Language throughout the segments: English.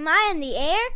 Am I in the air?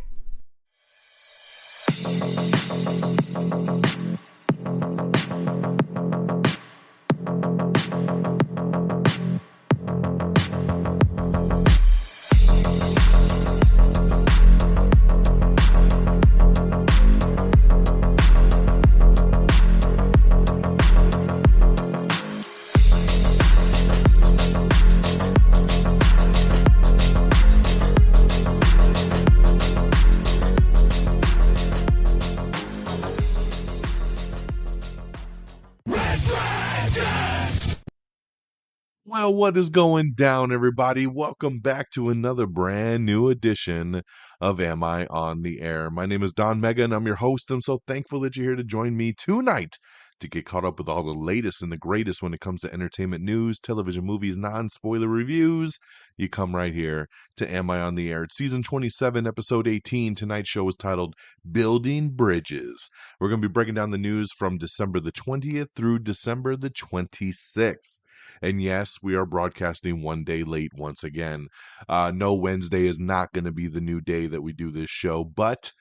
Well, what is going down, everybody? Welcome back to another brand new edition of Am I on the Air? My name is Don Mega, and I'm your host. I'm so thankful that you're here to join me tonight to get caught up with all the latest and the greatest when it comes to entertainment news, television, movies, non-spoiler reviews. You come right here to Am I on the Air? It's season 27, episode 18. Tonight's show is titled Building Bridges. We're going to be breaking down the news from December the 20th through December the 26th. And yes, we are broadcasting one day late once again. No, Wednesday is not going to be the new day that we do this show, but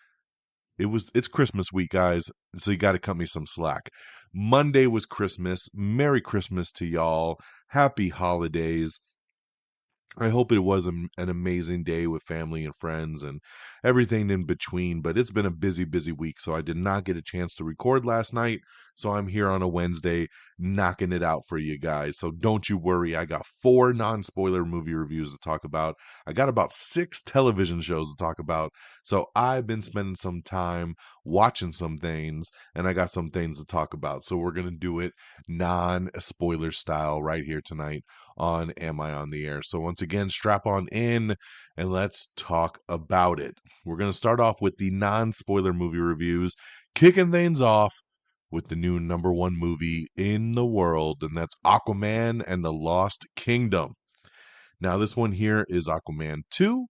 it's Christmas week, guys, so you got to cut me some slack. Monday was Christmas. Merry Christmas to y'all. Happy holidays. I hope it was an amazing day with family and friends and everything in between, but it's been a busy, busy week, so I did not get a chance to record last night, so I'm here on a Wednesday knocking it out for you guys. So don't you worry, I got 4 non-spoiler movie reviews to talk about. I got about 6 television shows to talk about, so I've been spending some time watching some things, and I got some things to talk about. So we're going to do it non-spoiler style right here tonight on Am I on the Air? So once again, strap on in and let's talk about it. We're going to start off with the non-spoiler movie reviews, kicking things off with the new number 1 movie in the world, and that's Aquaman and the Lost Kingdom. Now, this one here is Aquaman 2.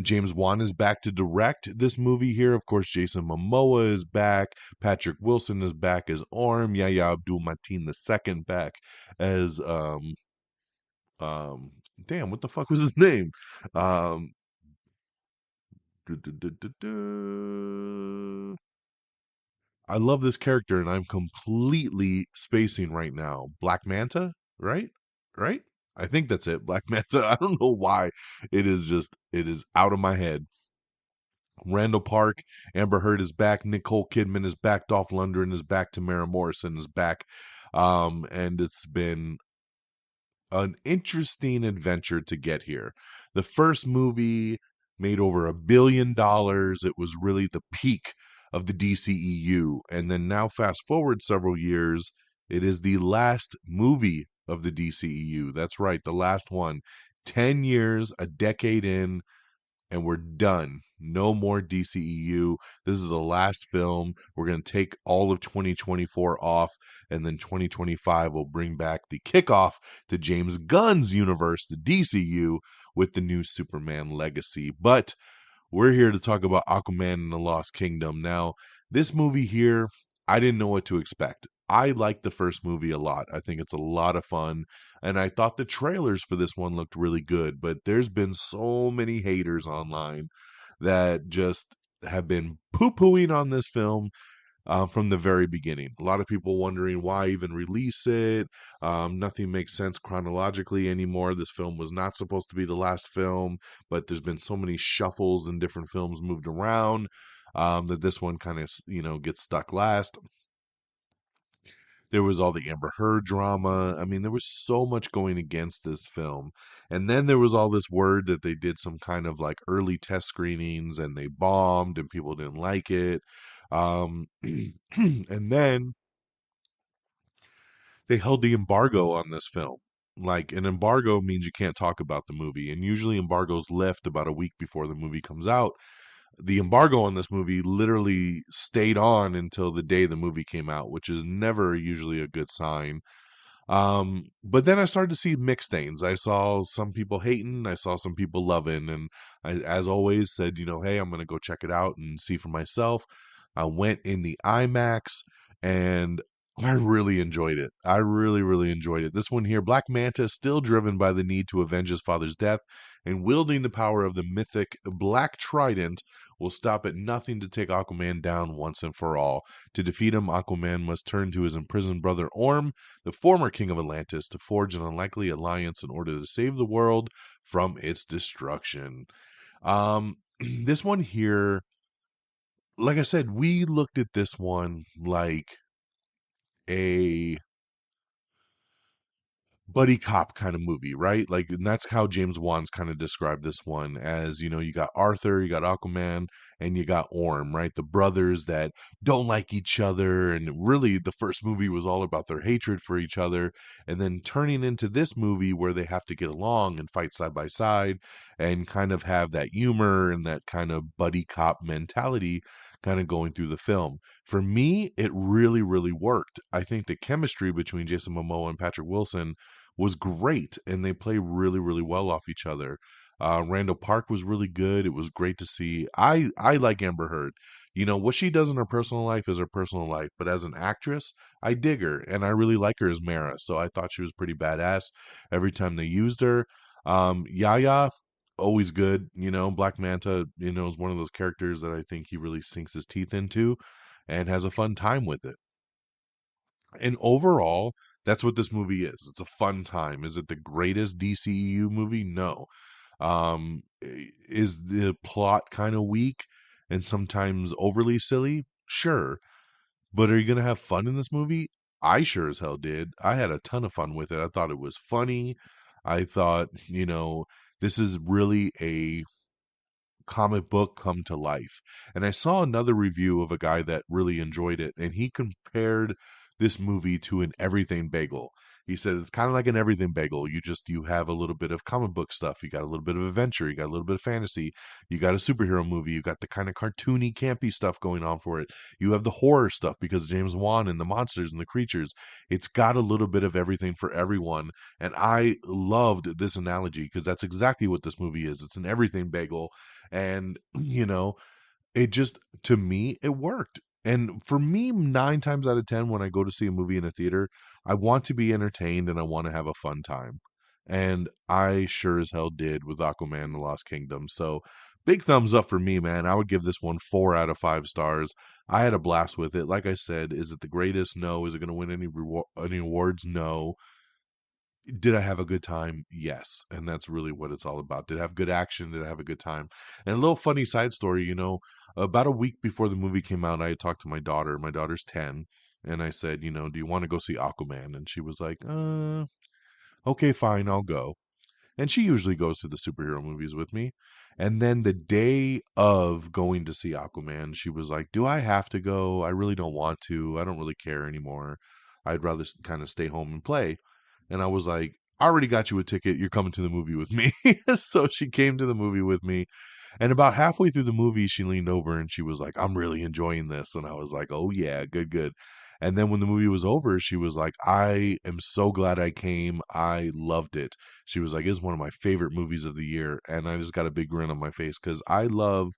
James Wan is back to direct this movie here. Of course, Jason Momoa is back. Patrick Wilson is back as Orm. Yahya Abdul-Mateen II back as damn, what the fuck was his name? Um I love this character and I'm completely spacing right now. Black Manta, right? Right? I think that's it. Black Manta. I don't know why it is out of my head. Randall Park, Amber Heard is back, Nicole Kidman is back, Dolph Lundgren is back, Tamara Morrison is back, and it's been an interesting adventure to get here. The first movie made over $1 billion. It was really the peak of the DCEU, and then now fast forward several years, it is the last movie of the DCEU. That's right, the last one. 10 years, a decade in, and we're done. No more DCEU. This is the last film. We're going to take all of 2024 off, and then 2025 will bring back the kickoff to James Gunn's universe, the DCU, with the new Superman legacy. But we're here to talk about Aquaman and the Lost Kingdom. Now, this movie here, I didn't know what to expect. I liked the first movie a lot. I think it's a lot of fun. And I thought the trailers for this one looked really good. But there's been so many haters online that just have been poo-pooing on this film from the very beginning. A lot of people wondering why even release it. Nothing makes sense chronologically anymore. This film was not supposed to be the last film, but there's been so many shuffles and different films moved around that this one kind of, gets stuck last. There was all the Amber Heard drama. I mean, there was so much going against this film. And then there was all this word that they did some kind of like early test screenings and they bombed and people didn't like it. And then they held the embargo on this film. Like, an embargo means you can't talk about the movie. And usually embargoes lift about a week before the movie comes out. The embargo on this movie literally stayed on until the day the movie came out, which is never usually a good sign. But then I started to see mixed things. I saw some people hating, I saw some people loving, and I, as always, said, hey, I'm going to go check it out and see for myself. I went in the IMAX, and I really enjoyed it. I really, really enjoyed it. This one here, Black Manta, still driven by the need to avenge his father's death and wielding the power of the mythic Black Trident, will stop at nothing to take Aquaman down once and for all. To defeat him, Aquaman must turn to his imprisoned brother Orm, the former king of Atlantis, to forge an unlikely alliance in order to save the world from its destruction. This one here, like I said, we looked at this one like a buddy cop kind of movie, right? Like, and that's how James Wan's kind of described this one as, you got Arthur, you got Aquaman, and you got Orm, right? The brothers that don't like each other. And really, the first movie was all about their hatred for each other. And then turning into this movie where they have to get along and fight side by side and kind of have that humor and that kind of buddy cop mentality kind of going through the film. For me, it really, really worked. I think the chemistry between Jason Momoa and Patrick Wilson was great, and they play really, really well off each other. Randall Park was really good. It was great to see. I like Amber Heard. What she does in her personal life is her personal life, but as an actress, I dig her, and I really like her as Mara. So I thought she was pretty badass every time they used her. Yaya, always good. Black Manta, is one of those characters that I think he really sinks his teeth into and has a fun time with it. And overall, that's what this movie is. It's a fun time. Is it the greatest DCEU movie? No. Is the plot kind of weak and sometimes overly silly? Sure. But are you going to have fun in this movie? I sure as hell did. I had a ton of fun with it. I thought it was funny. I thought, this is really a comic book come to life. And I saw another review of a guy that really enjoyed it, and he compared this movie to an everything bagel. He said it's kind of like an everything bagel. You have a little bit of comic book stuff, you got a little bit of adventure, you got a little bit of fantasy, you got a superhero movie, you got the kind of cartoony, campy stuff going on for it. You have the horror stuff because James Wan and the monsters and the creatures. It's got a little bit of everything for everyone. And I loved this analogy because that's exactly what this movie is. It's an everything bagel, and it just, to me, it worked. And for me, 9 times out of 10, when I go to see a movie in a theater, I want to be entertained and I want to have a fun time. And I sure as hell did with Aquaman and the Lost Kingdom. So big thumbs up for me, man. I would give this one 4 out of 5 stars. I had a blast with it. Like I said, is it the greatest? No. Is it going to win any awards? No. Did I have a good time? Yes. And that's really what it's all about. Did I have good action? Did I have a good time? And a little funny side story, about a week before the movie came out, I had talked to my daughter. My daughter's 10. And I said, do you want to go see Aquaman? And she was like, okay, fine, I'll go. And she usually goes to the superhero movies with me. And then the day of going to see Aquaman, she was like, do I have to go? I really don't want to. I don't really care anymore. I'd rather kind of stay home and play. And I was like, I already got you a ticket. You're coming to the movie with me. So she came to the movie with me. And about halfway through the movie, she leaned over and she was like, I'm really enjoying this. And I was like, oh, yeah, good, good. And then when the movie was over, she was like, I am so glad I came. I loved it. She was like, it's one of my favorite movies of the year. And I just got a big grin on my face because I love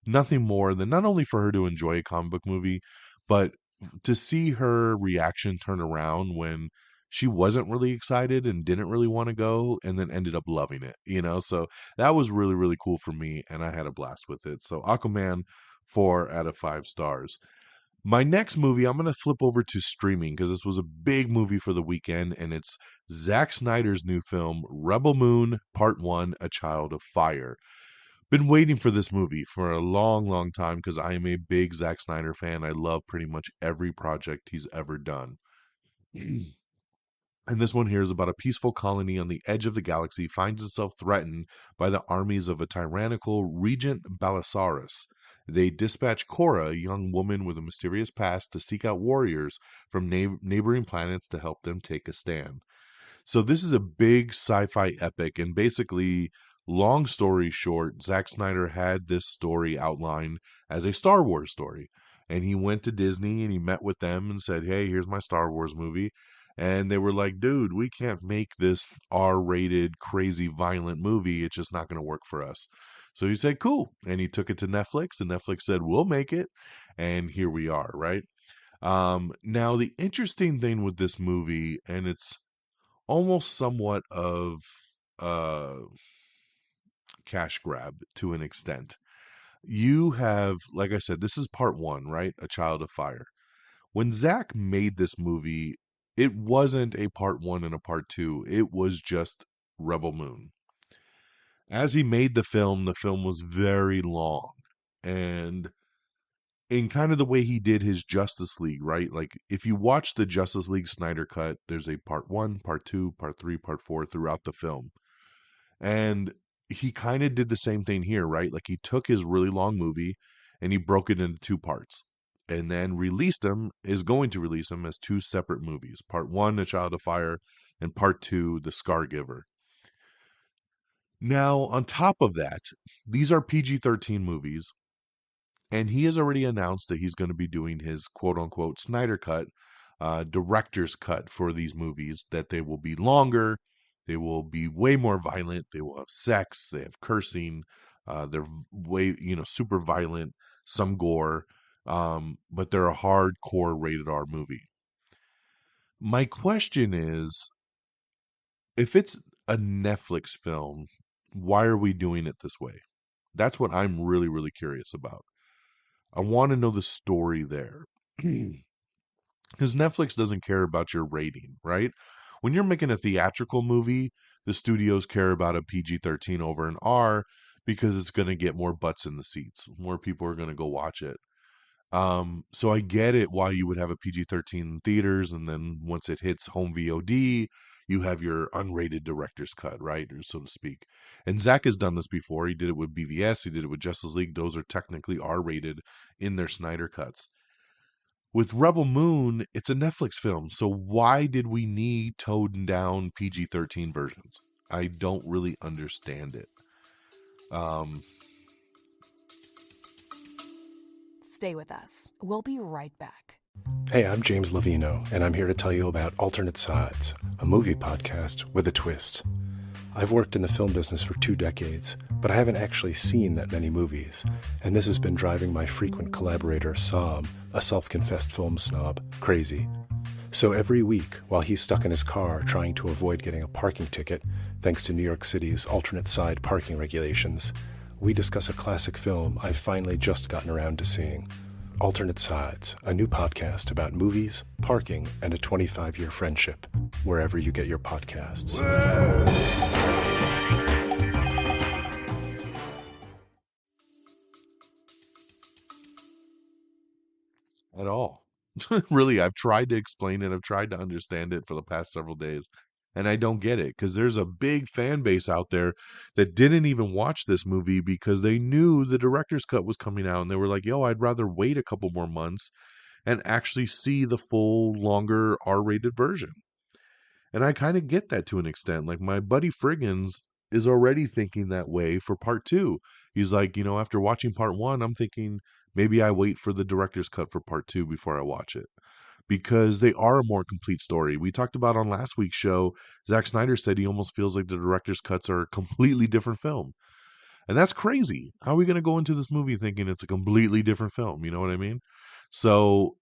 nothing more than not only for her to enjoy a comic book movie, but to see her reaction turn around when she wasn't really excited and didn't really want to go and then ended up loving it. So that was really, really cool for me, and I had a blast with it. So Aquaman, 4 out of 5 stars. My next movie, I'm going to flip over to streaming because this was a big movie for the weekend, and it's Zack Snyder's new film, Rebel Moon Part 1, A Child of Fire. Been waiting for this movie for a long, long time because I am a big Zack Snyder fan. I love pretty much every project he's ever done. And this one here is about a peaceful colony on the edge of the galaxy finds itself threatened by the armies of a tyrannical Regent Balissaurus. They dispatch Cora, a young woman with a mysterious past, to seek out warriors from neighboring planets to help them take a stand. So this is a big sci-fi epic, and basically, long story short, Zack Snyder had this story outlined as a Star Wars story. And he went to Disney and he met with them and said, hey, here's my Star Wars movie. And they were like, dude, we can't make this R-rated, crazy, violent movie. It's just not going to work for us. So he said, cool. And he took it to Netflix, and Netflix said, we'll make it. And here we are, right? Now the interesting thing with this movie, and it's almost somewhat of a cash grab to an extent. You have, like I said, this is part one, right? A Child of Fire. When Zach made this movie, it wasn't a part one and a part two. It was just Rebel Moon. As he made the film was very long. And in kind of the way he did his Justice League, right? Like if you watch the Justice League Snyder cut, there's a part one, part two, part three, part four throughout the film. And he kind of did the same thing here, right? Like he took his really long movie and he broke it into two parts and then released them, is going to release them as two separate movies. Part one, A Child of Fire, and part two, The Scar Giver. Now, on top of that, these are PG-13 movies, and he has already announced that he's going to be doing his quote unquote Snyder cut, director's cut for these movies, that they will be longer, they will be way more violent, they will have sex, they have cursing, they're way, super violent, some gore, but they're a hardcore rated R movie. My question is, if it's a Netflix film, why are we doing it this way? That's what I'm really, really curious about. I want to know the story there. Because Netflix doesn't care about your rating, right? When you're making a theatrical movie, the studios care about a PG-13 over an R because it's going to get more butts in the seats. More people are going to go watch it. So I get it why you would have a PG-13 in theaters, and then once it hits home VOD, you have your unrated director's cut, right? Or so to speak. And Zach has done this before. He did it with BVS, he did it with Justice League. Those are technically R-rated in their Snyder cuts. With Rebel Moon, it's a Netflix film, so why did we need toned down PG-13 versions? I don't really understand it. Um, Stay with us. We'll be right back. Hey, I'm James Lovino, and I'm here to tell you about Alternate Sides, a movie podcast with a twist. I've worked in the film business for 2 decades, but I haven't actually seen that many movies, and this has been driving my frequent collaborator, Sam, a self-confessed film snob, crazy. So every week, while he's stuck in his car trying to avoid getting a parking ticket, thanks to New York City's alternate side parking regulations, we discuss a classic film I've finally just gotten around to seeing. Alternate Sides, a new podcast about movies, parking, and a 25-year friendship, wherever you get your podcasts. at all. Really, I've tried to explain it, I've tried to understand it for the past several days, and I don't get it because there's a big fan base out there that didn't even watch this movie because they knew the director's cut was coming out and they were like, yo, I'd rather wait a couple more months and actually see the full, longer R-rated version. And I kind of get that to an extent. Like my buddy Friggins is already thinking that way for part two. He's like, after watching part one, I'm thinking maybe I wait for the director's cut for part two before I watch it because they are a more complete story. We talked about on last week's show, Zack Snyder said he almost feels like the director's cuts are a completely different film. And that's crazy. How are we going to go into this movie thinking it's a completely different film? You know what I mean? So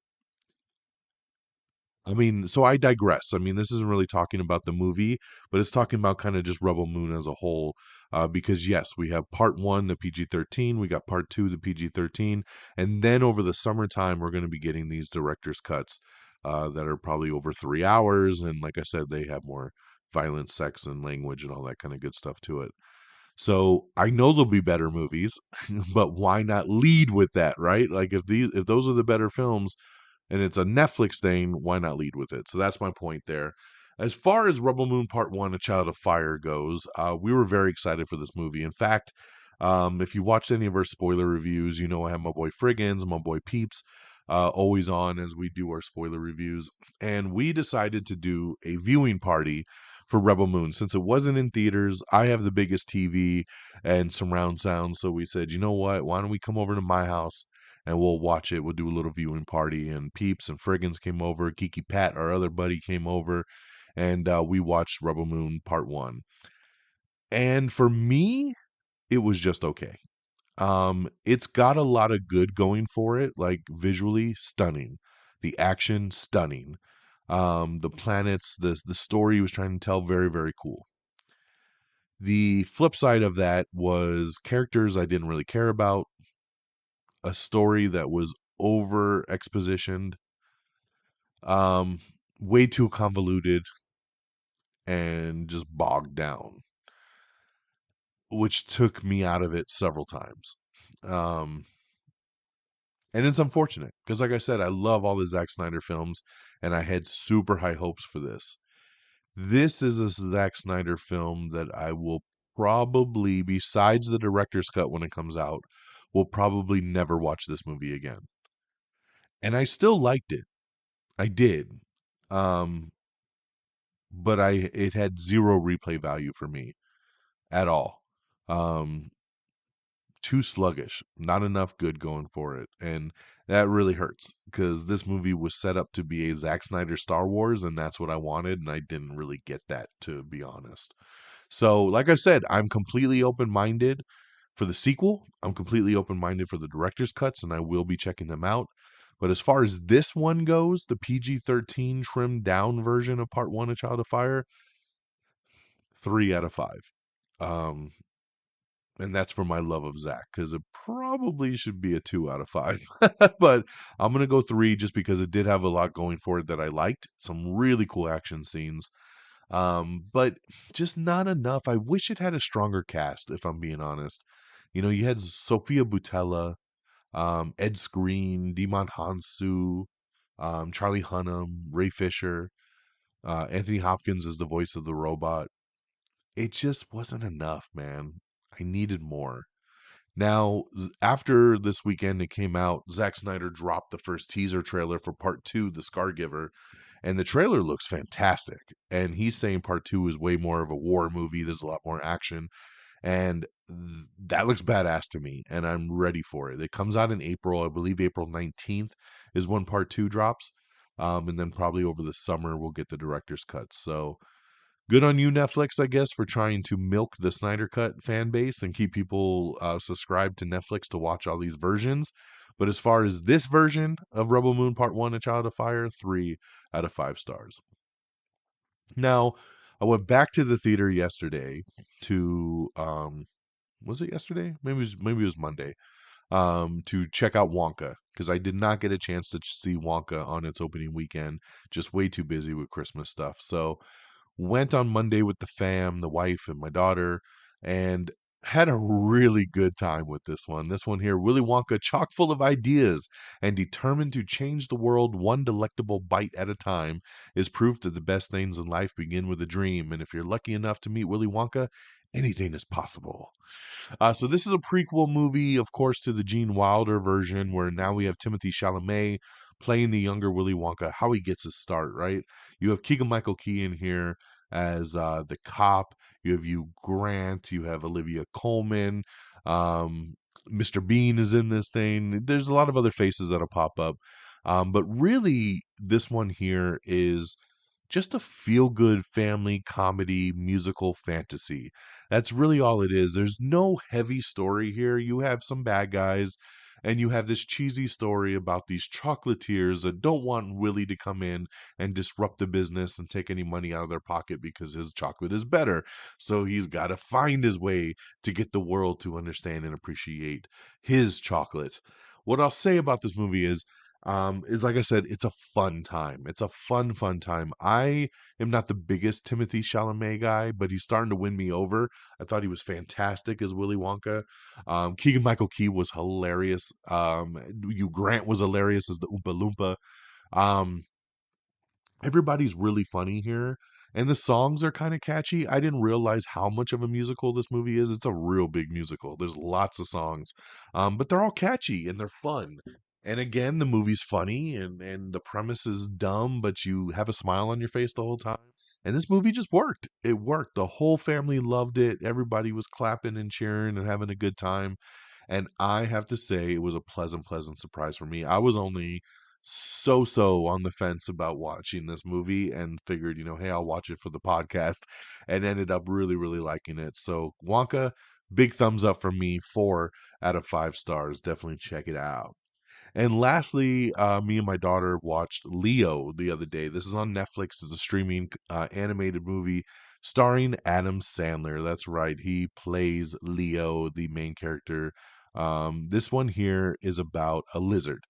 so I digress. This isn't really talking about the movie, but it's talking about kind of just Rebel Moon as a whole. Because yes, we have part one, the PG-13, we got part two, the PG-13, and then over the summertime, we're going to be getting these director's cuts that are probably over 3 hours. And like I said, they have more violence, sex, and language and all that kind of good stuff to it. So I know there'll be better movies, but why not lead with that, right? Like if those are the better films, and it's a Netflix thing, why not lead with it? So that's my point there. As far as Rebel Moon Part 1, A Child of Fire goes, we were very excited for this movie. In fact, if you watched any of our spoiler reviews, I have my boy Friggins and my boy Peeps always on as we do our spoiler reviews. And we decided to do a viewing party for Rebel Moon. Since it wasn't in theaters, I have the biggest TV and surround sound. So we said, you know what? Why don't we come over to my house and we'll watch it. We'll do a little viewing party. And Peeps and Friggins came over. Kiki Pat, our other buddy, came over. And we watched Rebel Moon Part 1. And for me, it was just okay. It's got a lot of good going for it, like visually stunning. The action, stunning. The planets, the story he was trying to tell, very, very cool. The flip side of that was characters I didn't really care about, a story that was over expositioned, um, way too convoluted, and just bogged down, which took me out of it several times. Um, and it's unfortunate because, like I said, I love all the Zack Snyder films, and I had super high hopes for this. This is a Zack Snyder film that I will probably, besides the director's cut when it comes out, will probably never watch this movie again. And I still liked it. I did. Um, but it had zero replay value for me at all. Um, Too sluggish, not enough good going for it. And that really hurts because this movie was set up to be a Zack Snyder Star Wars, and that's what I wanted, and I didn't really get that, to be honest. So, like I said, I'm completely open minded for the sequel. I'm completely open minded for the director's cuts, and I will be checking them out. But as far as this one goes, the PG-13 trimmed down version of Part 1 of Child of Fire, 3 out of 5. Um, and that's for my love of Zach, because it probably should be a 2 out of 5. But I'm going to go 3 just because it did have a lot going for it that I liked. Some really cool action scenes. But just not enough. I wish it had a stronger cast, if I'm being honest. You know, you had Sophia Boutella, Ed Skrein, Demon Hansu, Charlie Hunnam, Ray Fisher, Anthony Hopkins is the voice of the robot. It just wasn't enough, man. I needed more. Now, after this weekend it came out, Zack Snyder dropped the first teaser trailer for Part 2, The Scargiver, and the trailer looks fantastic. And he's saying Part 2 is way more of a war movie. There's a lot more action. And that looks badass to me, and I'm ready for it. It comes out in April. I believe April 19th is when Part 2 drops. And then probably over the summer we'll get the director's cut. So good on you, Netflix, I guess, for trying to milk the Snyder Cut fan base and keep people subscribed to Netflix to watch all these versions. But as far as this version of Rebel Moon Part 1, A Child of Fire, 3 out of 5 stars. Now, I went back to the theater yesterday to, was it yesterday? Maybe it was Monday, to check out Wonka, because I did not get a chance to see Wonka on its opening weekend. Just way too busy with Christmas stuff. So went on Monday with the fam, the wife, and my daughter, and had a really good time with this one. This one here, Willy Wonka, chock full of ideas and determined to change the world one delectable bite at a time, is proof that the best things in life begin with a dream. And if you're lucky enough to meet Willy Wonka, anything is possible. So this is a prequel movie, of course, to the Gene Wilder version, where now we have Timothy Chalamet playing the younger Willy Wonka, how he gets his start, right? You have Keegan-Michael Key in here as the cop. You have Hugh Grant. You have Olivia Colman. Um, Mr. Bean is in this thing. There's a lot of other faces that'll pop up. But really, this one here is just a feel-good family comedy musical fantasy. That's really all it is. There's no heavy story here. You have some bad guys, and you have this cheesy story about these chocolatiers that don't want Willie to come in and disrupt the business and take any money out of their pocket because his chocolate is better. So he's got to find his way to get the world to understand and appreciate his chocolate. What I'll say about this movie is like I said, it's a fun time. It's a fun time. I am not the biggest Timothy Chalamet guy, but he's starting to win me over. I thought he was fantastic as Willy Wonka. Keegan-Michael Key was hilarious. Hugh Grant was hilarious as the Oompa Loompa. Um, Everybody's really funny here, and the songs are kind of catchy. I didn't realize how much of a musical this movie is. It's a real big musical. There's lots of songs, but they're all catchy and they're fun. And again, the movie's funny, and the premise is dumb, but you have a smile on your face the whole time. And this movie just worked. It worked. The whole family loved it. Everybody was clapping and cheering and having a good time. And I have to say, it was a pleasant surprise for me. I was only so on the fence about watching this movie and figured, hey, I'll watch it for the podcast, and ended up really liking it. So Wonka, big thumbs up from me, 4 out of 5 stars. Definitely check it out. And lastly, me and my daughter watched Leo the other day. This is on Netflix. It's a streaming animated movie starring Adam Sandler. That's right. He plays Leo, the main character. This one here is about a lizard.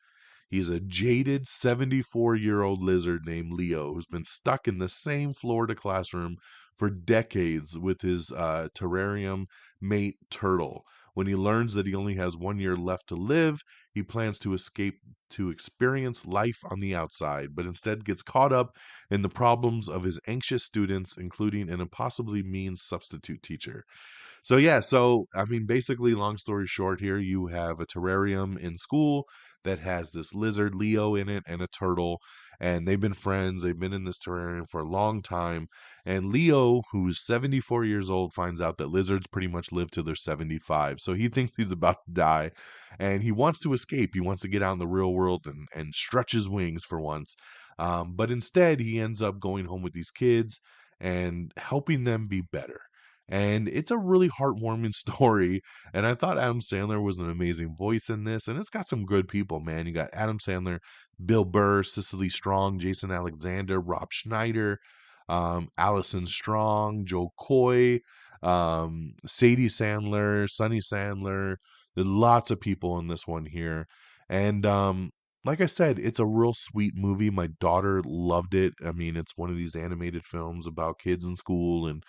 He's a jaded 74-year-old lizard named Leo who's been stuck in the same Florida classroom for decades with his terrarium mate Turtle. When he learns that he only has 1 year left to live, he plans to escape to experience life on the outside, but instead gets caught up in the problems of his anxious students, including an impossibly mean substitute teacher. So yeah, so I mean, basically, long story short, here you have a terrarium in school that has this lizard Leo in it and a turtle, and they've been friends. They've been in this terrarium for a long time. And Leo, who's 74 years old, finds out that lizards pretty much live till they're 75. So he thinks he's about to die, and he wants to escape. He wants to get out in the real world and stretch his wings for once. But instead, he ends up going home with these kids and helping them be better. And it's a really heartwarming story. And I thought Adam Sandler was an amazing voice in this. And it's got some good people, man. You got Adam Sandler, Bill Burr, Cicely Strong, Jason Alexander, Rob Schneider, Allison Strong, Joe Coy, Sadie Sandler, Sonny Sandler. There's lots of people in this one here. And like I said, it's a real sweet movie. My daughter loved it. I mean, it's one of these animated films about kids in school and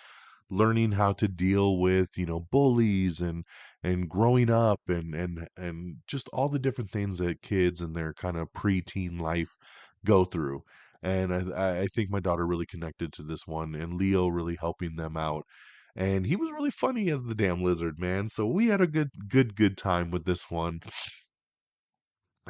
learning how to deal with bullies and growing up and just all the different things that kids in their kind of preteen life go through. And I think my daughter really connected to this one, and Leo really helping them out. And he was really funny as the damn lizard, man. So we had a good time with this one.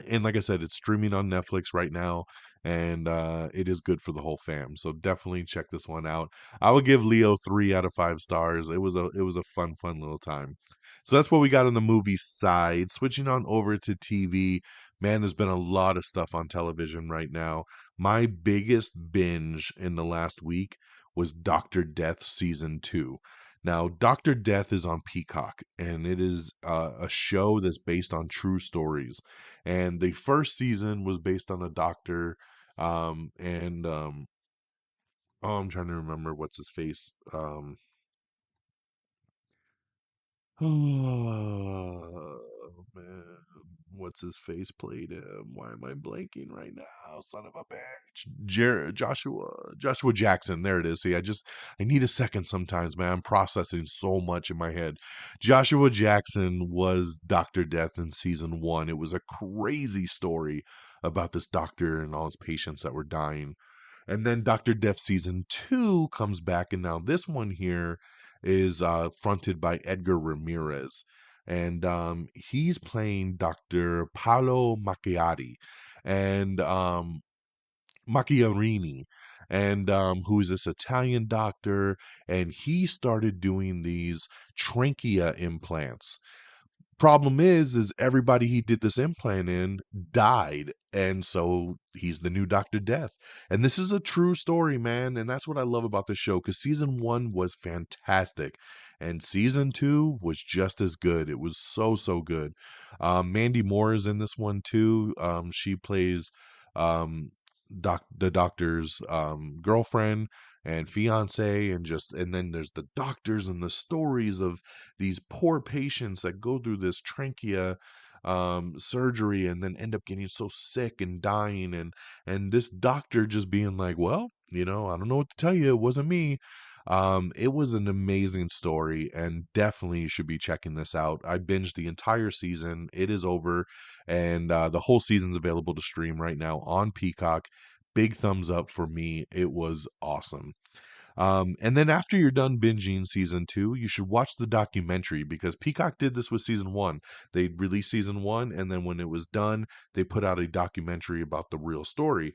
And like I said, it's streaming on Netflix right now, and it is good for the whole fam. So definitely check this one out. I would give Leo 3 out of 5 stars. It was a fun little time. So that's what we got on the movie side. Switching on over to TV, man, there's been a lot of stuff on television right now. My biggest binge in the last week was Doctor Death season 2. Now, Doctor Death is on Peacock, and it is a show that's based on true stories. And the first season was based on a doctor, and oh, I'm trying to remember what's his face. Oh man, what's his face played him? Why am I blanking right now? Son of a bitch. Joshua Jackson. There it is. See, I need a second sometimes, man. I'm processing so much in my head. Joshua Jackson was Dr. Death in season 1. It was a crazy story about this doctor and all his patients that were dying. And then Dr. Death season 2 comes back, and now this one here is fronted by Edgar Ramirez. And he's playing Dr. Paolo Macchiati and Macchiarini, and who's this Italian doctor, and he started doing these trachea implants. Problem is everybody he did this implant in died, and so he's the new Dr. Death. And this is a true story, man, and that's what I love about the show, because season 1 was fantastic and season 2 was just as good. It was so good. Mandy Moore is in this one too. She plays um the doctor's girlfriend and fiance, and then there's the doctors and the stories of these poor patients that go through this trachea surgery and then end up getting so sick and dying, and this doctor just being like, well, I don't know what to tell you, it wasn't me. It was an amazing story, and definitely you should be checking this out. I binged the entire season. It is over, and the whole season's available to stream right now on Peacock. Big thumbs up for me. It was awesome. And then after you're done binging season 2, you should watch the documentary, because Peacock did this with season 1. They released season 1, and then when it was done, they put out a documentary about the real story.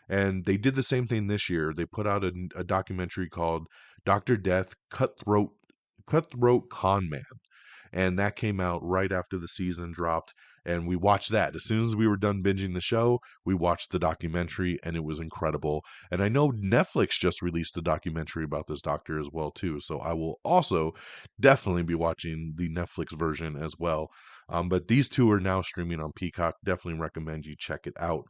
And they did the same thing this year. They put out a documentary called Dr. Death Cutthroat Con Man. And that came out right after the season dropped, and we watched that. As soon as we were done binging the show, we watched the documentary, and it was incredible. And I know Netflix just released a documentary about this doctor as well too, so I will also definitely be watching the Netflix version as well. But these two are now streaming on Peacock. Definitely recommend you check it out.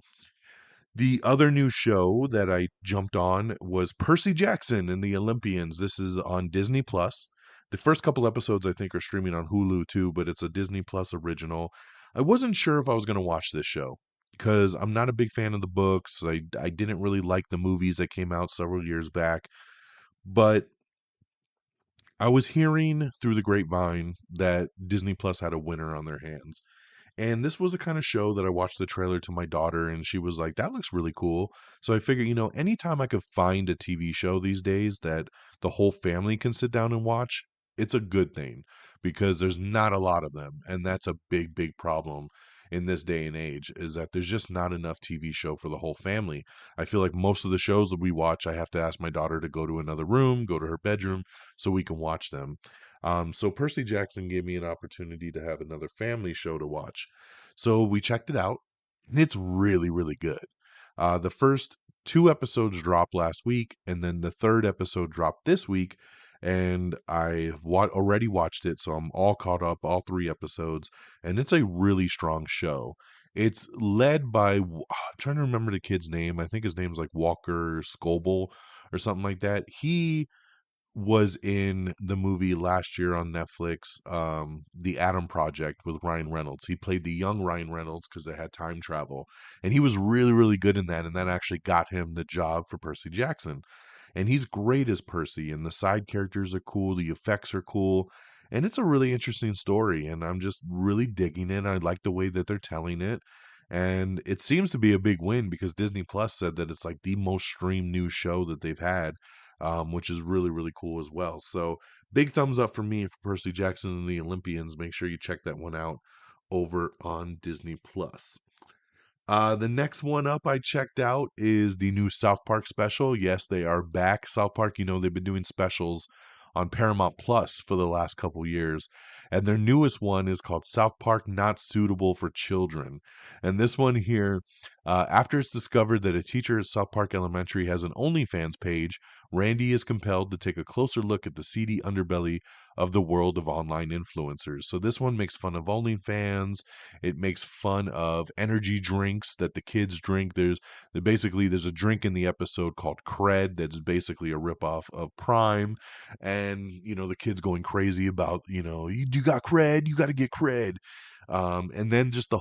The other new show that I jumped on was Percy Jackson and the Olympians. This is on Disney Plus. The first couple episodes I think are streaming on Hulu too, but it's a Disney Plus original. I wasn't sure if I was going to watch this show because I'm not a big fan of the books. I didn't really like the movies that came out several years back, but I was hearing through the grapevine that Disney Plus had a winner on their hands. And this was the kind of show that I watched the trailer to my daughter, and she was like, that looks really cool. So I figured, anytime I could find a TV show these days that the whole family can sit down and watch, it's a good thing because there's not a lot of them. And that's a big, big problem in this day and age is that there's just not enough TV show for the whole family. I feel like most of the shows that we watch, I have to ask my daughter to go to another room, go to her bedroom so we can watch them. So Percy Jackson gave me an opportunity to have another family show to watch. So we checked it out, and it's really, really good. The first two episodes dropped last week, and then the third episode dropped this week, and I've already watched it, so I'm all caught up, all three episodes, and it's a really strong show. It's led by, I'm trying to remember the kid's name. I think his name's like Walker Scoble or something like that. He was in the movie last year on Netflix, The Atom Project with Ryan Reynolds. He played the young Ryan Reynolds because they had time travel. And he was really, really good in that. And that actually got him the job for Percy Jackson. And he's great as Percy. And the side characters are cool. The effects are cool. And it's a really interesting story. And I'm just really digging it. I like the way that they're telling it. And it seems to be a big win because Disney Plus said that it's like the most streamed new show that they've had, which is really, really cool as well. So big thumbs up for me for Percy Jackson and the Olympians. Make sure you check that one out over on Disney Plus. The next one up I checked out is the new South Park special. Yes, they are back. South Park, they've been doing specials on Paramount Plus for the last couple years. And their newest one is called South Park Not Suitable for Children. And this one here, after it's discovered that a teacher at South Park Elementary has an OnlyFans page, Randy is compelled to take a closer look at the seedy underbelly of the world of online influencers. So this one makes fun of OnlyFans. It makes fun of energy drinks that the kids drink. There's a drink in the episode called Cred that is basically a ripoff of Prime, and the kids going crazy about you got Cred, you got to get Cred. And then just the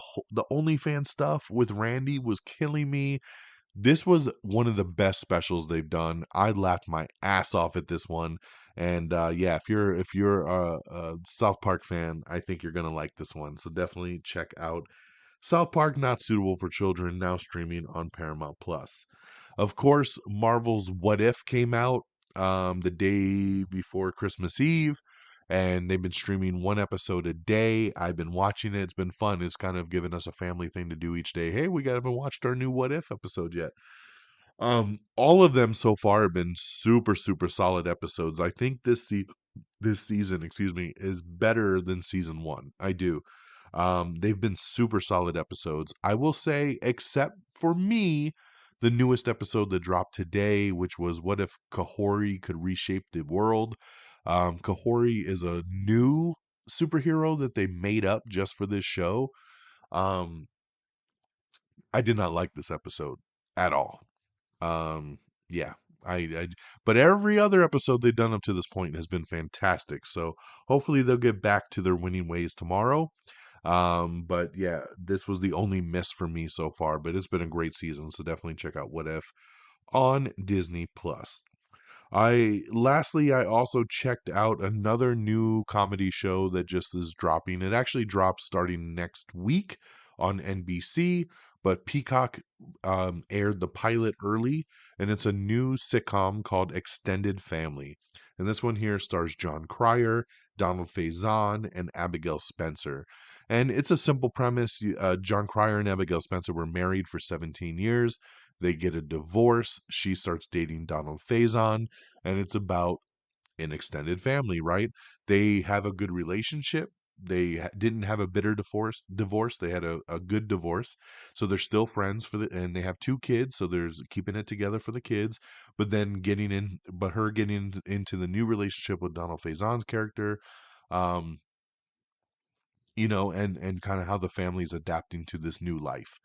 OnlyFans stuff with Randy was killing me. This was one of the best specials they've done. I laughed my ass off at this one, and yeah, if you're a South Park fan, I think you're gonna like this one. So definitely check out South Park Not Suitable for Children, now streaming on Paramount Plus. Of course, Marvel's What If came out the day before Christmas Eve, and they've been streaming one episode a day. I've been watching it. It's been fun. It's kind of given us a family thing to do each day. Hey, we haven't watched our new What If episode yet. All of them so far have been super, super solid episodes. I think this season, excuse me, is better than season one. I do. They've been super solid episodes. I will say, except for me, the newest episode that dropped today, which was What If Kahori Could Reshape the World? Kahori is a new superhero that they made up just for this show. Um, I did not like this episode at all. Yeah, I but every other episode they've done up to this point has been fantastic. So hopefully they'll get back to their winning ways tomorrow. But yeah, this was the only miss for me so far, but it's been a great season. So definitely check out What If on Disney Plus. I also checked out another new comedy show that just is dropping. It actually drops starting next week on NBC, but Peacock aired the pilot early, and it's a new sitcom called Extended Family. And this one here stars John Cryer, Donald Faison, and Abigail Spencer. And it's a simple premise. John Cryer and Abigail Spencer were married for 17 years. They get a divorce. She starts dating Donald Faison, and it's about an extended family, right? They have a good relationship. They didn't have a bitter divorce. They had a good divorce. So they're still friends and they have two kids. So there's keeping it together for the kids, but then her getting into the new relationship with Donald Faison's character. Um, and kind of how the family's adapting to this new life.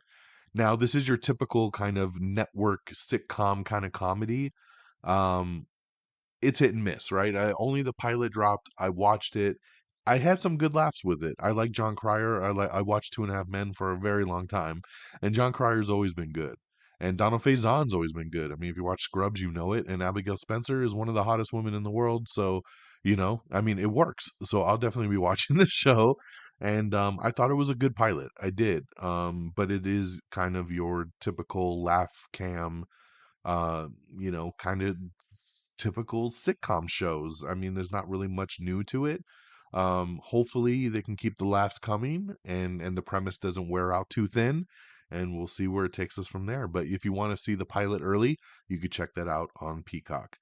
Now, this is your typical kind of network sitcom kind of comedy. Um, it's hit and miss, right? Only the pilot dropped. I watched it. I had some good laughs with it. I like John Cryer. I watched Two and a Half Men for a very long time, and John Cryer's always been good. And Donald Faison's always been good. I mean, if you watch Scrubs, you know it. And Abigail Spencer is one of the hottest women in the world. So, I mean, it works. So I'll definitely be watching this show. And I thought it was a good pilot. I did. But it is kind of your typical laugh cam kind of typical sitcom shows. I mean, there's not really much new to it. Hopefully they can keep the laughs coming and the premise doesn't wear out too thin, and we'll see where it takes us from there. But if you want to see the pilot early, you could check that out on Peacock.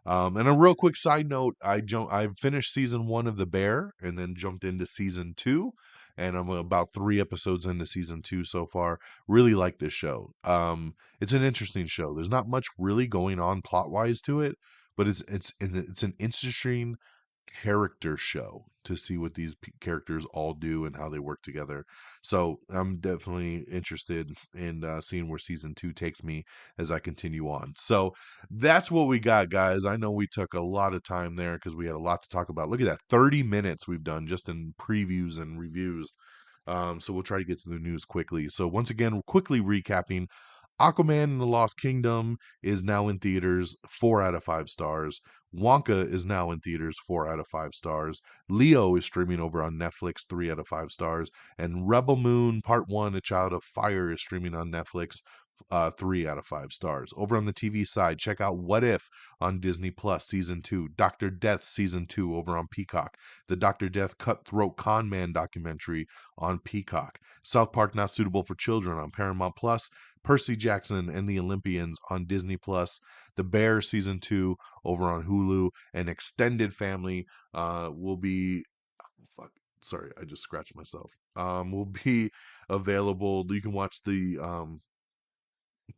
And a real quick side note, I finished season 1 of The Bear and then jumped into season 2, and I'm about 3 episodes into season 2 so far. Really like this show. It's an interesting show. There's not much really going on plot wise to it, but it's an interesting character show to see what these characters all do and how they work together. So I'm definitely interested in seeing where season 2 takes me as I continue on. So that's what we got, guys. I know we took a lot of time there because we had a lot to talk about. Look at that, 30 minutes we've done just in previews and reviews. So we'll try to get to the news quickly. So once again, quickly recapping, Aquaman and the Lost Kingdom is now in theaters, 4 out of 5 stars. Wonka is now in theaters, 4 out of 5 stars. Leo is streaming over on Netflix, 3 out of 5 stars. And Rebel Moon Part 1, A Child of Fire is streaming on Netflix, 3 out of 5 stars. Over on the TV side, check out What If on Disney Plus Season 2, Dr. Death Season 2 over on Peacock, the Dr. Death Cutthroat Con Man documentary on Peacock, South Park Not Suitable for Children on Paramount Plus, Percy Jackson and the Olympians on Disney Plus, The Bear Season 2 over on Hulu, and Extended Family will be fuck sorry, I just scratched myself. Will be available. You can watch the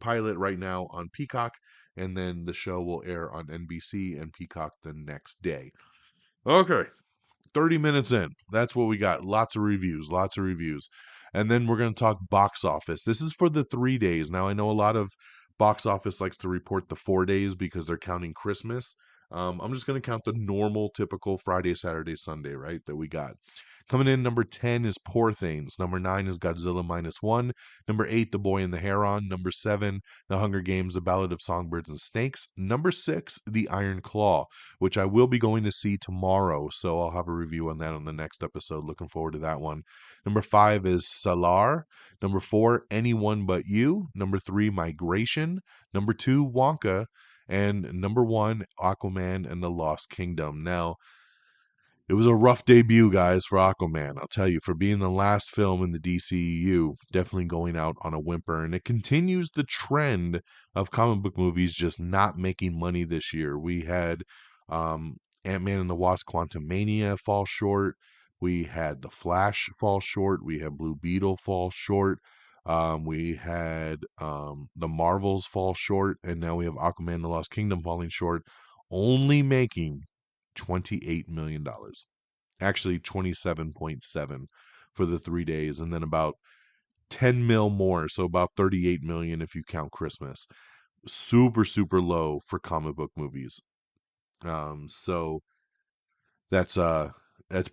pilot right now on Peacock, and then the show will air on NBC and Peacock the next day. Okay, 30 minutes in. That's what we got. Lots of reviews, lots of reviews. And then we're going to talk box office. This is for the 3 days. Now, I know a lot of box office likes to report the 4 days because they're counting Christmas. I'm just going to count the normal, typical Friday, Saturday, Sunday, right, that we got. Coming in, number 10 is Poor Things. Number 9 is Godzilla Minus One. Number 8, The Boy and the Heron. Number 7, The Hunger Games, The Ballad of Songbirds and Snakes. Number 6, The Iron Claw, which I will be going to see tomorrow, so I'll have a review on that on the next episode. Looking forward to that one. Number 5 is Salar. Number 4, Anyone But You. Number 3, Migration. Number 2, Wonka. And number 1, Aquaman and the Lost Kingdom. Now, it was a rough debut, guys, for Aquaman. I'll tell you, for being the last film in the DCEU, definitely going out on a whimper. And it continues the trend of comic book movies just not making money this year. We had Ant-Man and the Wasp Quantumania fall short. We had The Flash fall short. We had Blue Beetle fall short. We had The Marvels fall short. And now we have Aquaman and the Lost Kingdom falling short, only making $28 million. Actually, 27.7 for the 3 days, and then about 10 mil more, so about 38 million if you count Christmas. Super, super low for comic book movies. So that's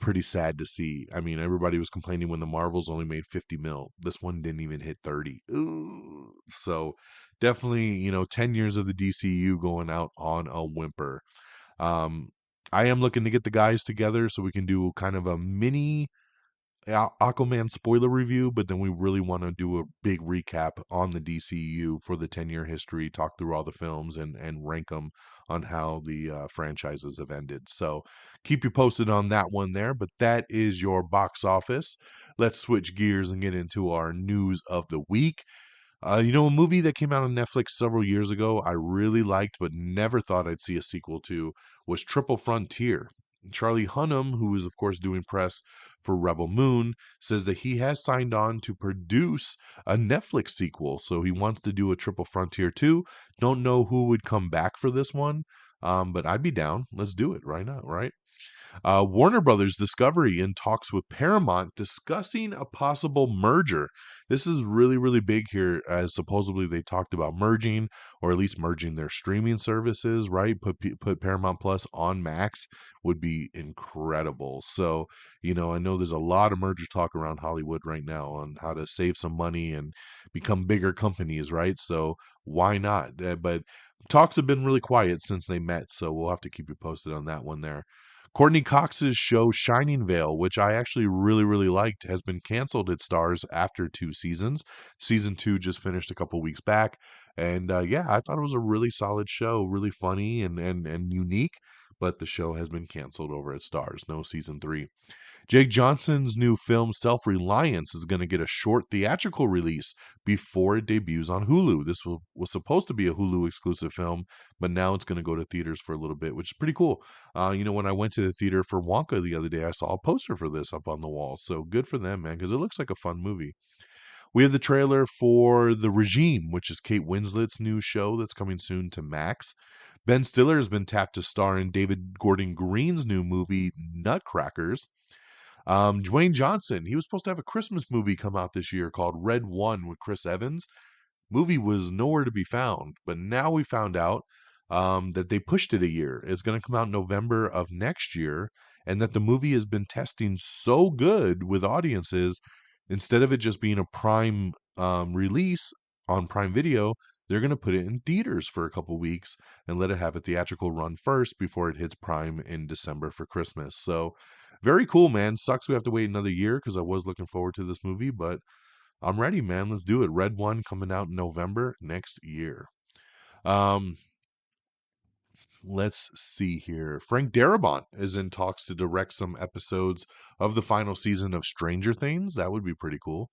pretty sad to see. I mean, everybody was complaining when the Marvels only made 50 mil. This one didn't even hit 30. Ooh. So definitely, 10 years of the DCU going out on a whimper. I am looking to get the guys together so we can do kind of a mini Aquaman spoiler review, but then we really want to do a big recap on the DCU for the 10-year history, talk through all the films and rank them on how the franchises have ended. So keep you posted on that one there, but that is your box office. Let's switch gears and get into our news of the week. A movie that came out on Netflix several years ago I really liked but never thought I'd see a sequel to was Triple Frontier. Charlie Hunnam, who is of course doing press for Rebel Moon, says that he has signed on to produce a Netflix sequel. So he wants to do a Triple Frontier 2. Don't know who would come back for this one, but I'd be down. Let's do it right now, right? Warner Brothers Discovery in talks with Paramount discussing a possible merger. This is really, really big here, as supposedly they talked about merging, or at least merging their streaming services, right? Put Paramount Plus on Max would be incredible. So, I know there's a lot of merger talk around Hollywood right now on how to save some money and become bigger companies, right? So, why not? But talks have been really quiet since they met, so we'll have to keep you posted on that one there. Courtney Cox's show Shining Vale, which I actually really, really liked, has been canceled. It stars after 2 seasons. Season 2 just finished a couple weeks back. And yeah, I thought it was a really solid show, really funny and unique. But the show has been canceled over at Stars. No season 3. Jake Johnson's new film Self-Reliance is going to get a short theatrical release before it debuts on Hulu. This was supposed to be a Hulu exclusive film, but now it's going to go to theaters for a little bit, which is pretty cool. When I went to the theater for Wonka the other day, I saw a poster for this up on the wall. So good for them, man, because it looks like a fun movie. We have the trailer for The Regime, which is Kate Winslet's new show that's coming soon to Max. Ben Stiller has been tapped to star in David Gordon Green's new movie, Nutcrackers. Dwayne Johnson, he was supposed to have a Christmas movie come out this year called Red One with Chris Evans. Movie was nowhere to be found, but now we found out that they pushed it a year. It's going to come out November of next year, and that the movie has been testing so good with audiences. Instead of it just being a Prime release on Prime Video, they're going to put it in theaters for a couple weeks and let it have a theatrical run first before it hits Prime in December for Christmas. So, very cool, man. Sucks we have to wait another year because I was looking forward to this movie, but I'm ready, man. Let's do it. Red One coming out in November next year. Um, let's see here. Frank Darabont is in talks to direct some episodes of the final season of Stranger Things. That would be pretty cool.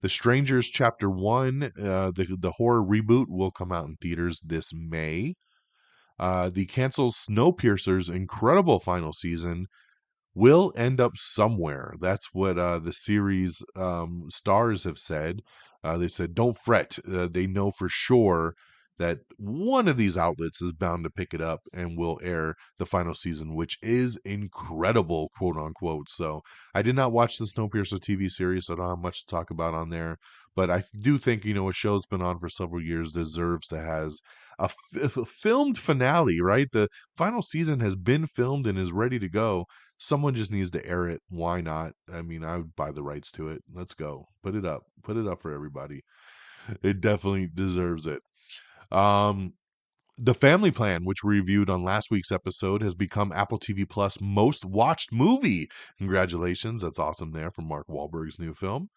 The Strangers Chapter 1, the horror reboot, will come out in theaters this May. The canceled Snowpiercer's incredible final season will end up somewhere. That's what the series stars have said. They said, don't fret. They know for sure that one of these outlets is bound to pick it up and will air the final season, which is incredible, quote unquote. So I did not watch the Snowpiercer TV series, so I don't have much to talk about on there. But I do think, a show that's been on for several years deserves to has a filmed finale, right? The final season has been filmed and is ready to go. Someone just needs to air it. Why not? I mean, I would buy the rights to it. Let's go. Put it up. Put it up for everybody. It definitely deserves it. The Family Plan, which we reviewed on last week's episode, has become Apple TV Plus most watched movie. Congratulations. That's awesome there for Mark Wahlberg's new film.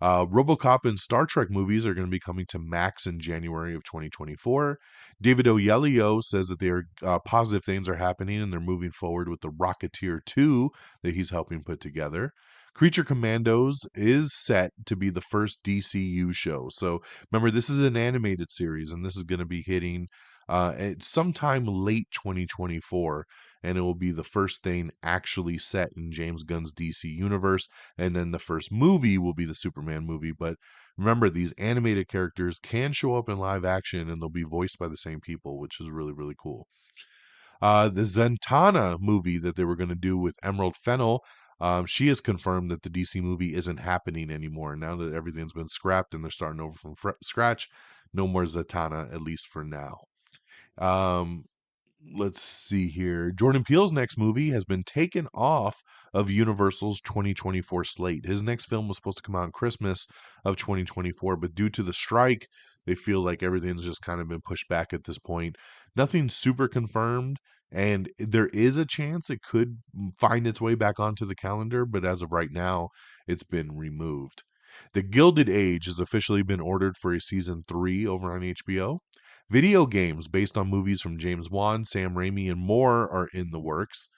RoboCop and Star Trek movies are going to be coming to Max in January of 2024. David Oyelowo says that there are positive things are happening and they're moving forward with the Rocketeer 2 that he's helping put together. Creature Commandos is set to be the first DCU show. So remember, this is an animated series, and this is going to be hitting at sometime late 2024, and it will be the first thing actually set in James Gunn's DC universe, and then the first movie will be the Superman movie. But remember, these animated characters can show up in live action, and they'll be voiced by the same people, which is really, really cool. The Zatanna movie that they were going to do with Emerald Fennell, she has confirmed that the DC movie isn't happening anymore. Now that everything's been scrapped and they're starting over from scratch, no more Zatanna, at least for now. Um, let's see here. Jordan Peele's next movie has been taken off of Universal's 2024 slate. His next film was supposed to come out on Christmas of 2024, but due to the strike, they feel like everything's just kind of been pushed back at this point. Nothing super confirmed, and there is a chance it could find its way back onto the calendar, but as of right now, it's been removed. The Gilded Age has officially been ordered for a season 3 over on HBO. Video games based on movies from James Wan, Sam Raimi, and more are in the works.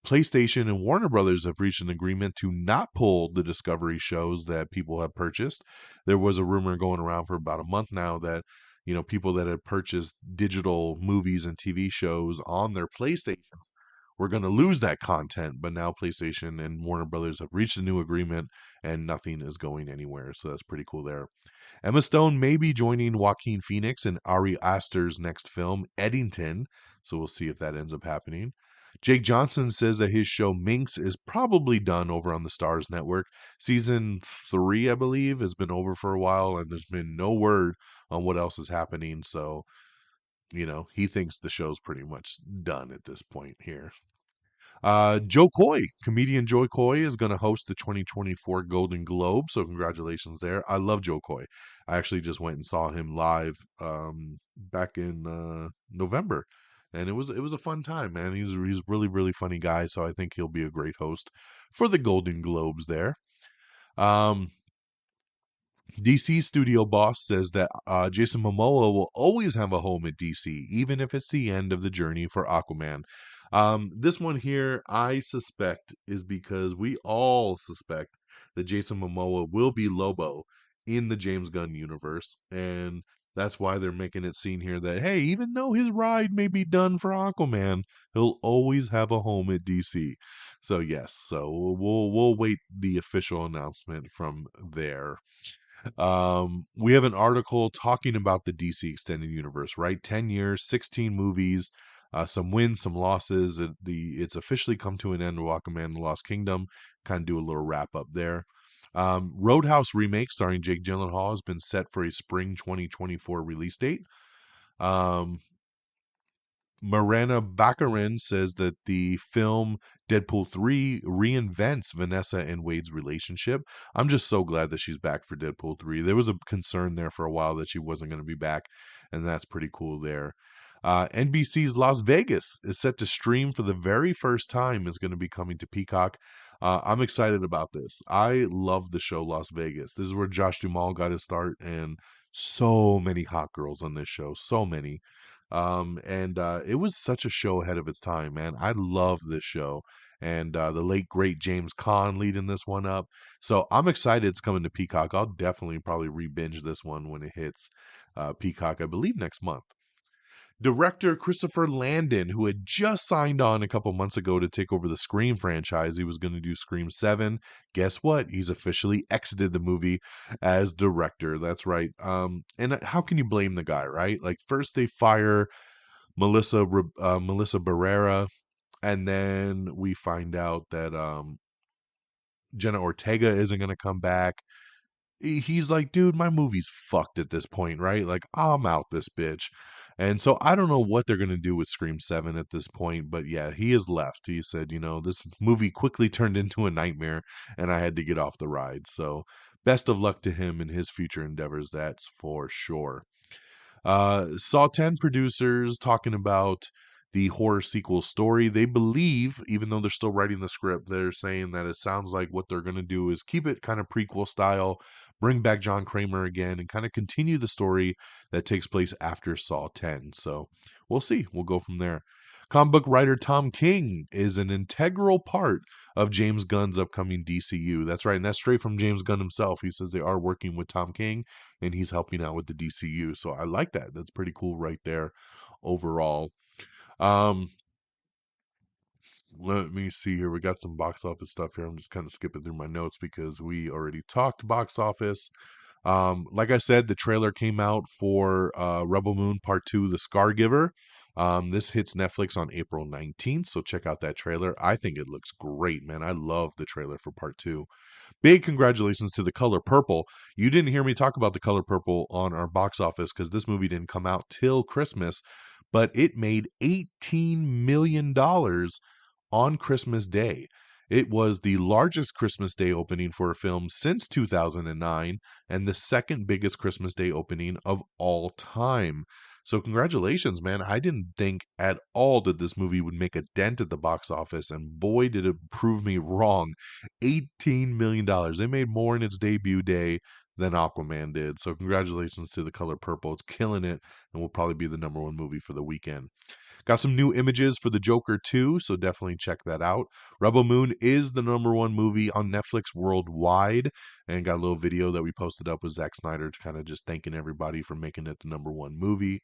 PlayStation and Warner Brothers have reached an agreement to not pull the Discovery shows that people have purchased. There was a rumor going around for about a month now that, people that had purchased digital movies and TV shows on their PlayStations we're going to lose that content. But now PlayStation and Warner Brothers have reached a new agreement, and nothing is going anywhere. So that's pretty cool there. Emma Stone may be joining Joaquin Phoenix in Ari Aster's next film, Eddington. So we'll see if that ends up happening. Jake Johnson says that his show Minx is probably done over on the Starz Network. Season 3, I believe, has been over for a while, and there's been no word on what else is happening. So, he thinks the show's pretty much done at this point here. Joe Coy, comedian Joe Coy, is going to host the 2024 Golden Globe. So congratulations there. I love Joe Coy. I actually just went and saw him live back in November, and it was a fun time, man. He's a really funny guy. So I think he'll be a great host for the Golden Globes there. DC studio boss says that Jason Momoa will always have a home at DC, even if it's the end of the journey for Aquaman. This one here, I suspect, is because we all suspect that Jason Momoa will be Lobo in the James Gunn universe, and that's why they're making it seem here that, hey, even though his ride may be done for Aquaman, he'll always have a home at DC. So yes, so we'll wait the official announcement from there. We have an article talking about the DC Extended Universe, right? 10 years, 16 movies, some wins, some losses. It's officially come to an end with Aquaman and the Lost Kingdom. Kind of do a little wrap up there. Roadhouse remake starring Jake Gyllenhaal has been set for a spring 2024 release date. Marana Baccarin says that the film Deadpool 3 reinvents Vanessa and Wade's relationship. I'm just so glad that she's back for Deadpool 3. There was a concern there for a while that she wasn't going to be back, and that's pretty cool there. NBC's Las Vegas is set to stream for the very first time, is going to be coming to Peacock. I'm excited about this. I love the show Las Vegas. This is where Josh Duhamel got his start, and so many hot girls on this show. So many. And it was such a show ahead of its time, man. I love this show. And the late, great James Caan leading this one up. So I'm excited it's coming to Peacock. I'll definitely probably re-binge this one when it hits Peacock, I believe, next month. Director Christopher Landon, who had just signed on a couple months ago to take over the Scream franchise, he was going to do Scream 7. Guess what? He's officially exited the movie as director. That's right. And how can you blame the guy, right? Like, first they fire Melissa Barrera, and then we find out that Jenna Ortega isn't going to come back. He's like, dude, my movie's fucked at this point, right? Like, I'm out this bitch. And so I don't know what they're going to do with Scream 7 at this point, but yeah, he has left. He said, this movie quickly turned into a nightmare and I had to get off the ride. So best of luck to him in his future endeavors, that's for sure. Saw 10 producers talking about the horror sequel story. They believe, even though they're still writing the script, they're saying that it sounds like what they're going to do is keep it kind of prequel style, bring back John Kramer again, and kind of continue the story that takes place after Saw 10. So we'll see. We'll go from there. Comic book writer Tom King is an integral part of James Gunn's upcoming DCU. That's right, and that's straight from James Gunn himself. He says they are working with Tom King, and he's helping out with the DCU. So I like that. That's pretty cool right there overall. Let me see here. We got some box office stuff here. I'm just kind of skipping through my notes because we already talked box office. Like I said, the trailer came out for Rebel Moon Part 2, The Scar Giver. This hits Netflix on April 19th, so check out that trailer. I think it looks great, man. I love the trailer for Part 2. Big congratulations to The Color Purple. You didn't hear me talk about The Color Purple on our box office because this movie didn't come out till Christmas, but it made $18 million on Christmas Day. It was the largest Christmas Day opening for a film since 2009 and the second biggest Christmas Day opening of all time. So congratulations, man. I didn't think at all that this movie would make a dent at the box office, and boy, did it prove me wrong. $18 million. They made more in its debut day than Aquaman did. So congratulations to The Color Purple. It's killing it and will probably be the number one movie for the weekend. Got some new images for The Joker 2, so definitely check that out. Rebel Moon is the number one movie on Netflix worldwide, and got a little video that we posted up with Zack Snyder kind of just thanking everybody for making it the number one movie.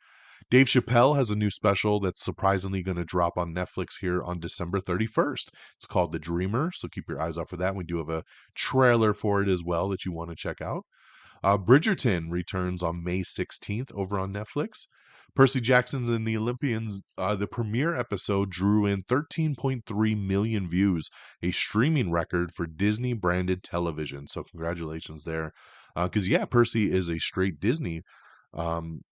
Dave Chappelle has a new special that's surprisingly going to drop on Netflix here on December 31st. It's called The Dreamer, so keep your eyes out for that. We do have a trailer for it as well that you want to check out. Bridgerton returns on May 16th over on Netflix. Percy Jackson's and the Olympians, the premiere episode drew in 13.3 million views, a streaming record for Disney branded television. So, congratulations there. Because, yeah, Percy is a straight Disney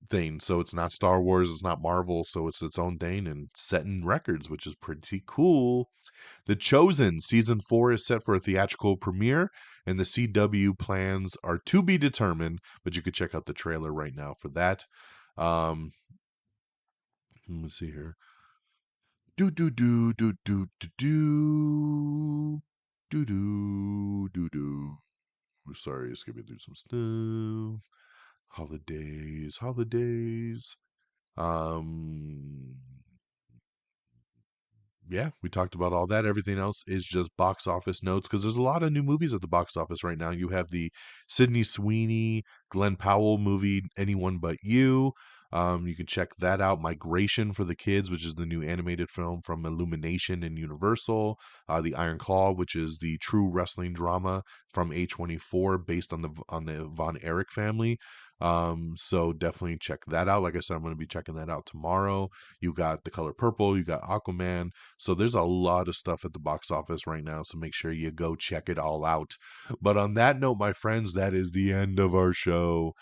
thing. So, it's not Star Wars, it's not Marvel. So, it's its own thing and setting records, which is pretty cool. The Chosen season 4 is set for a theatrical premiere, and the CW plans are to be determined. But you could check out the trailer right now for that. Let me see here. Do do do do do do do do do do do. Sorry, skipping through some stuff. Holidays. Um, yeah, we talked about all that. Everything else is just box office notes because there's a lot of new movies at the box office right now. You have the Sydney Sweeney, Glenn Powell movie, Anyone But You. You can check that out. Migration for the Kids, which is the new animated film from Illumination and Universal. The Iron Claw, which is the true wrestling drama from A24 based on the Von Erich family. So definitely check that out. Like I said, I'm going to be checking that out tomorrow. You got The Color Purple, you got Aquaman. So there's a lot of stuff at the box office right now. So make sure you go check it all out. But on that note, my friends, that is the end of our show.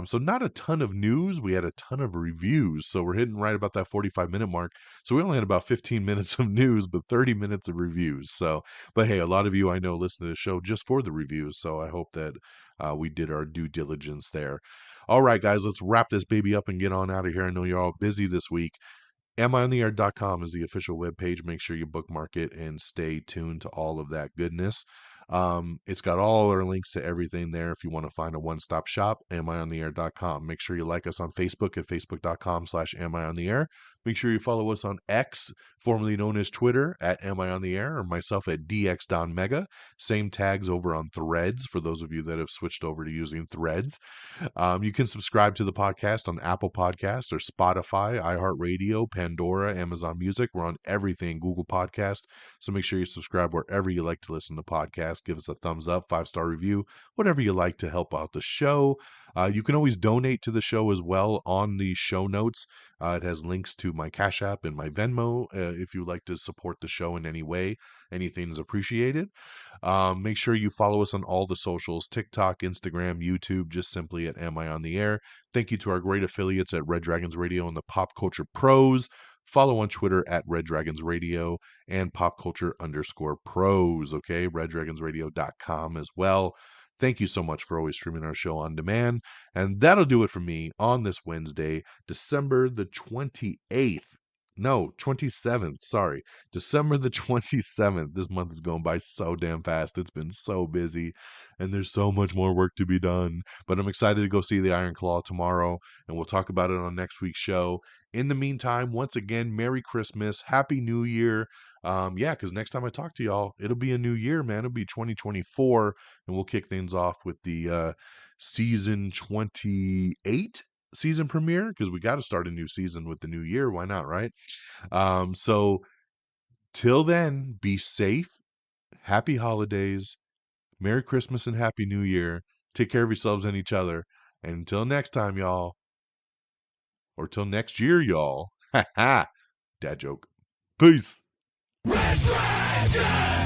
So not a ton of news. We had a ton of reviews. So we're hitting right about that 45-minute mark. So we only had about 15 minutes of news, but 30 minutes of reviews. So, but hey, a lot of you I know listen to the show just for the reviews. So I hope that we did our due diligence there. All right, guys, let's wrap this baby up and get on out of here. I know you're all busy this week. AmIOnTheAir.com is the official webpage. Make sure you bookmark it and stay tuned to all of that goodness. It's got all our links to everything there. If you want to find a one-stop shop, AmIOnTheAir.com. Make sure you like us on Facebook at Facebook.com/AmIOnTheAir. Make sure you follow us on X, formerly known as Twitter, at AmIOnTheAir, or myself at DXDonMega. Same tags over on Threads for those of you that have switched over to using Threads. You can subscribe to the podcast on Apple Podcasts or Spotify, iHeartRadio, Pandora, Amazon Music. We're on everything, Google Podcast. So make sure you subscribe wherever you like to listen to podcasts. Give us a thumbs up, 5-star review, whatever you like to help out the show. You can always donate to the show as well on the show notes. It has links to my Cash App and my Venmo if you would like to support the show in any way. Anything is appreciated. Make sure you follow us on all the socials, TikTok, Instagram, YouTube, just simply at Am I on the Air. Thank you to our great affiliates at Red Dragons Radio and the Pop Culture Pros. Follow on Twitter at Red Dragons Radio and popculture_pros, okay? RedDragonsRadio.com as well. Thank you so much for always streaming our show on demand. And that'll do it for me on this Wednesday, December the 28th. No, 27th. Sorry. December the 27th. This month is going by so damn fast. It's been so busy, and there's so much more work to be done. But I'm excited to go see the Iron Claw tomorrow, and we'll talk about it on next week's show. In the meantime, once again, Merry Christmas, Happy New Year. Because next time I talk to y'all, it'll be a new year, man. It'll be 2024, and we'll kick things off with the season 28 season premiere, because we got to start a new season with the new year. Why not, right? So till then, be safe, happy holidays, Merry Christmas, and Happy New Year. Take care of yourselves and each other. And until next time, y'all, or till next year, y'all. Ha ha. Dad joke. Peace. Red Dragon!